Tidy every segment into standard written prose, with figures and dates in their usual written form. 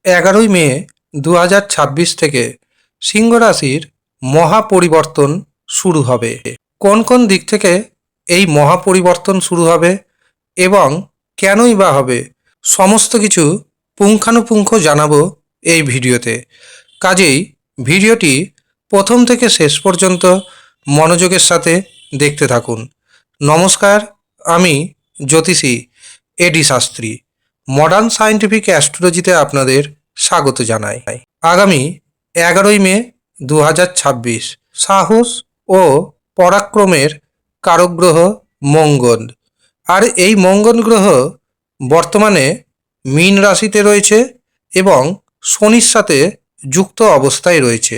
11ই মে 2026 থেকে সিংহ রাশির মহাপরিবর্তন শুরু হবে। কোন কোন দিক থেকে এই মহাপরিবর্তন শুরু হবে এবং কেনই বা হবে, সমস্ত কিছু পুঙ্খানুপুঙ্খ জানাবো এই ভিডিওতে। কাজেই ভিডিওটি প্রথম থেকে শেষ পর্যন্ত মনোযোগের সাথে দেখতে থাকুন। নমস্কার, আমি জ্যোতিষী এডি শাস্ত্রী। মডার্ন সায়েন্টিফিক অ্যাস্ট্রোলজিতে আপনাদের স্বাগত জানাই। আগামী 11ই মে 2026 সাহস ও পরাক্রমের কারক গ্রহ মঙ্গল। আর এই মঙ্গল গ্রহ বর্তমানে মীন রাশিতে রয়েছে এবং শনির সাথে যুক্ত অবস্থায় রয়েছে।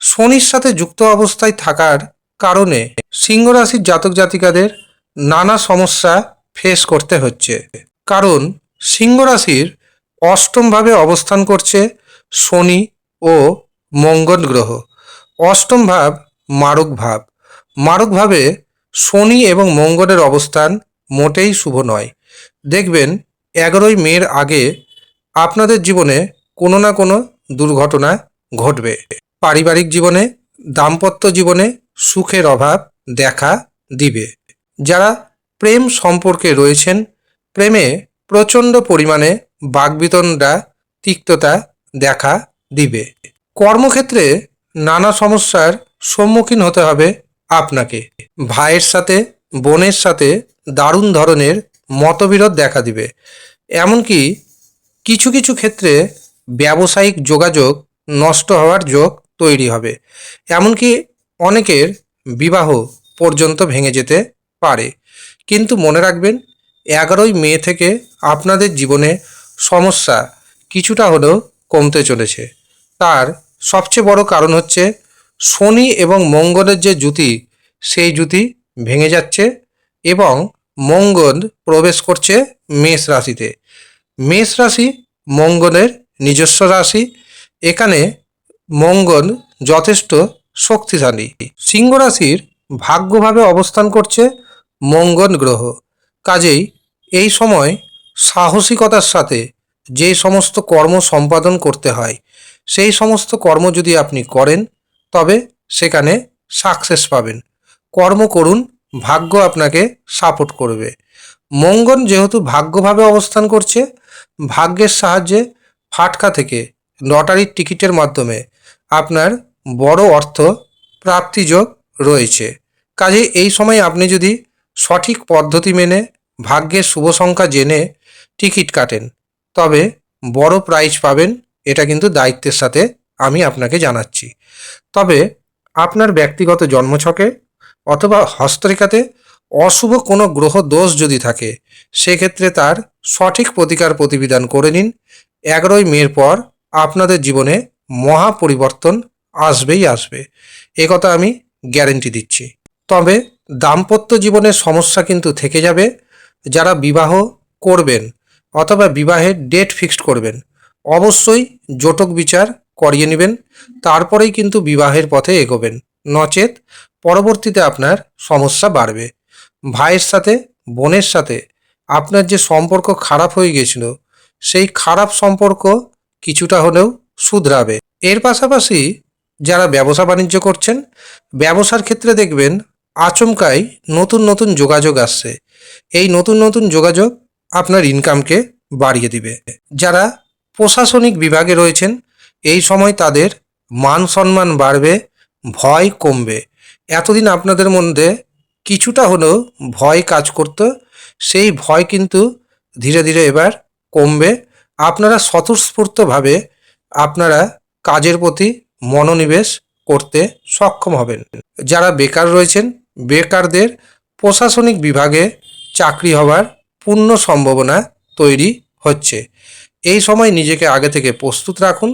শনির সাথে যুক্ত অবস্থায় থাকার কারণে সিংহ রাশির জাতক জাতিকাদের নানা সমস্যা ফেস করতে হচ্ছে। কারণ সিংহ রাশির অষ্টমভাবে অবস্থান করছে শনি ও মঙ্গল গ্রহ। অষ্টম ভাব মারক ভাব। মারক ভাবে শনি এবং মঙ্গলের অবস্থান মোটেই শুভ নয়। দেখবেন 11ই মের আগে আপনাদের জীবনে কোনো না কোনো দুর্ঘটনা ঘটবে। পারিবারিক জীবনে, দাম্পত্য জীবনে সুখের অভাব দেখা দিবে। যারা প্রেম সম্পর্কে রয়েছেন, প্রেমে প্রচণ্ড পরিমাণে বাকবিতণ্ডা, তিক্ততা দেখা দিবে। কর্মক্ষেত্রে নানা সমস্যার সম্মুখীন হতে হবে আপনাকে। ভাইয়ের সাথে, বোনের সাথে দারুণ ধরনের মতবিরোধ দেখা দিবে। এমনকি কিছু কিছু ক্ষেত্রে ব্যবসায়িক যোগাযোগ নষ্ট হওয়ার যোগ তৈরি হবে। এমনকি অনেকের বিবাহ পর্যন্ত ভেঙে যেতে পারে। কিন্তু মনে রাখবেন, 11ই মে থেকে আপনাদের জীবনে সমস্যা কিছুটা হলেও কমতে চলেছে। তার সবচেয়ে বড় কারণ হচ্ছে শনি এবং মঙ্গলের যে জুতি, সেই জুতি ভেঙে যাচ্ছে এবং মঙ্গল প্রবেশ করছে মেষ রাশিতে। মেষ রাশি মঙ্গলের নিজস্ব রাশি। এখানে মঙ্গল যথেষ্ট শক্তিশালী। সিংহ রাশির ভাগ্যভাবে অবস্থান করছে মঙ্গল গ্রহ। কাজেই এই সময় সাহসিকতার সাথে যে সমস্ত কর্ম সম্পাদন করতে হয়, সেই সমস্ত কর্ম যদি আপনি করেন তবে সেখানে সাকসেস পাবেন। কর্ম করুন, ভাগ্য আপনাকে সাপোর্ট করবে। মঙ্গল যেহেতু ভাগ্যভাবে অবস্থান করছে, ভাগ্যের সাহায্যে ফাটকা থেকে লটারির টিকিটের মাধ্যমে আপনার বড় অর্থ প্রাপ্তিযোগ রয়েছে। কাজে এই সময় আপনি যদি সঠিক পদ্ধতি মেনে ভাগ্যের শুভ সংখ্যা জেনে টিকিট কাটেন তবে বড় প্রাইজ পাবেন। এটা কিন্তু দায়িত্বের সাথে আমি আপনাকে জানাচ্ছি। তবে আপনার ব্যক্তিগত জন্মছকে অথবা হস্তরেখাতে অশুভ কোনো গ্রহ দোষ যদি থাকে, সেক্ষেত্রে তার সঠিক প্রতিকার প্রতিবিধান করে নিন। 11ই মের পর আপনাদের জীবনে মহা পরিবর্তন আসবেই আসবে, একথা আমি গ্যারেন্টি দিচ্ছি। তবে দাম্পত্য জীবনের সমস্যা কিন্তু থেকে যাবে। যারা বিবাহ করবেন অথবা বিবাহের ডেট ফিক্সড করবেন, অবশ্যই জটক বিচার করিয়ে নেবেন, তারপরেই কিন্তু বিবাহের পথে এগোবেন। নচেত পরবর্তীতে আপনার সমস্যা বাড়বে। ভাইয়ের সাথে, বোনের সাথে আপনার যে সম্পর্ক খারাপ হয়ে গেছিল, সেই খারাপ সম্পর্ক কিছুটা হলেও শুধরাবে। এর পাশাপাশি যারা ব্যবসা বাণিজ্য করছেন, ব্যবসার ক্ষেত্রে দেখবেন আচমকাই নতুন নতুন যোগাযোগ আসছে। এই নতুন নতুন যোগাযোগ আপনার ইনকামকে বাড়িয়ে দিবে। যারা প্রশাসনিক বিভাগে রয়েছেন, এই সময় তাদের মান সম্মান বাড়বে, ভয় কমবে। এতদিন আপনাদের মধ্যে কিছুটা হলেও ভয় কাজ করত, সেই ভয় কিন্তু ধীরে ধীরে এবার কমবে। আপনারা স্বতঃস্ফূর্তভাবে আপনারা কাজের প্রতি মনোনিবেশ করতে সক্ষম হবেন। যারা বেকার রয়েছেন, বেকারদের প্রশাসনিক বিভাগে চাকরি হওয়ার পূর্ণ সম্ভাবনা তৈরি হচ্ছে। এই সময় নিজেকে আগে থেকে প্রস্তুত রাখুন,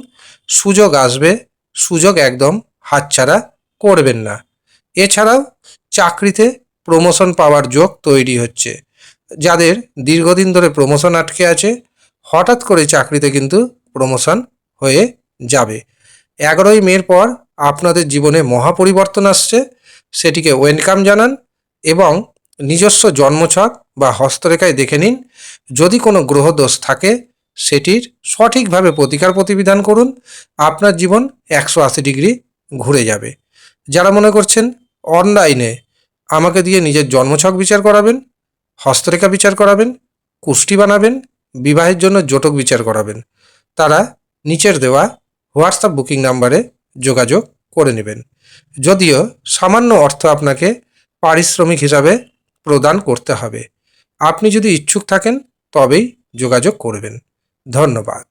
সুযোগ আসবে, সুযোগ একদম হাতছাড়া করবেন না। এছাড়াও চাকরিতে প্রমোশন পাওয়ার যোগ তৈরি হচ্ছে। যাদের দীর্ঘদিন ধরে প্রমোশন আটকে আছে, হঠাৎ করে চাকরিতে কিন্তু প্রমোশন হয়ে যাবে। 11ই মের পর আপনাদের জীবনে মহাপরিবর্তন আসছে, সেটিকে ওয়েলকাম জানান এবং নিজস্ব জন্মছক বা হস্তরেখায় দেখে নিন। যদি কোনো গ্রহদোষ থাকে সেটির সঠিকভাবে প্রতিকার প্রতিবিধান করুন, আপনার জীবন 180 ডিগ্রি ঘুরে যাবে। যারা মনে করছেন অনলাইনে আমাকে দিয়ে নিজের জন্মছক বিচার করাবেন, হস্তরেখা বিচার করাবেন, কুষ্টি বানাবেন, বিবাহের জন্য জটক বিচার করাবেন, তারা নিচের দেওয়া হোয়াটসঅ্যাপ বুকিং নাম্বারে যোগাযোগ করে নেবেন। যদিও সামান্য অর্থ আপনাকে পারিশ্রমিক হিসাবে প্রদান করতে হবে। আপনি যদি ইচ্ছুক থাকেন তবেই যোগাযোগ করবেন। ধন্যবাদ।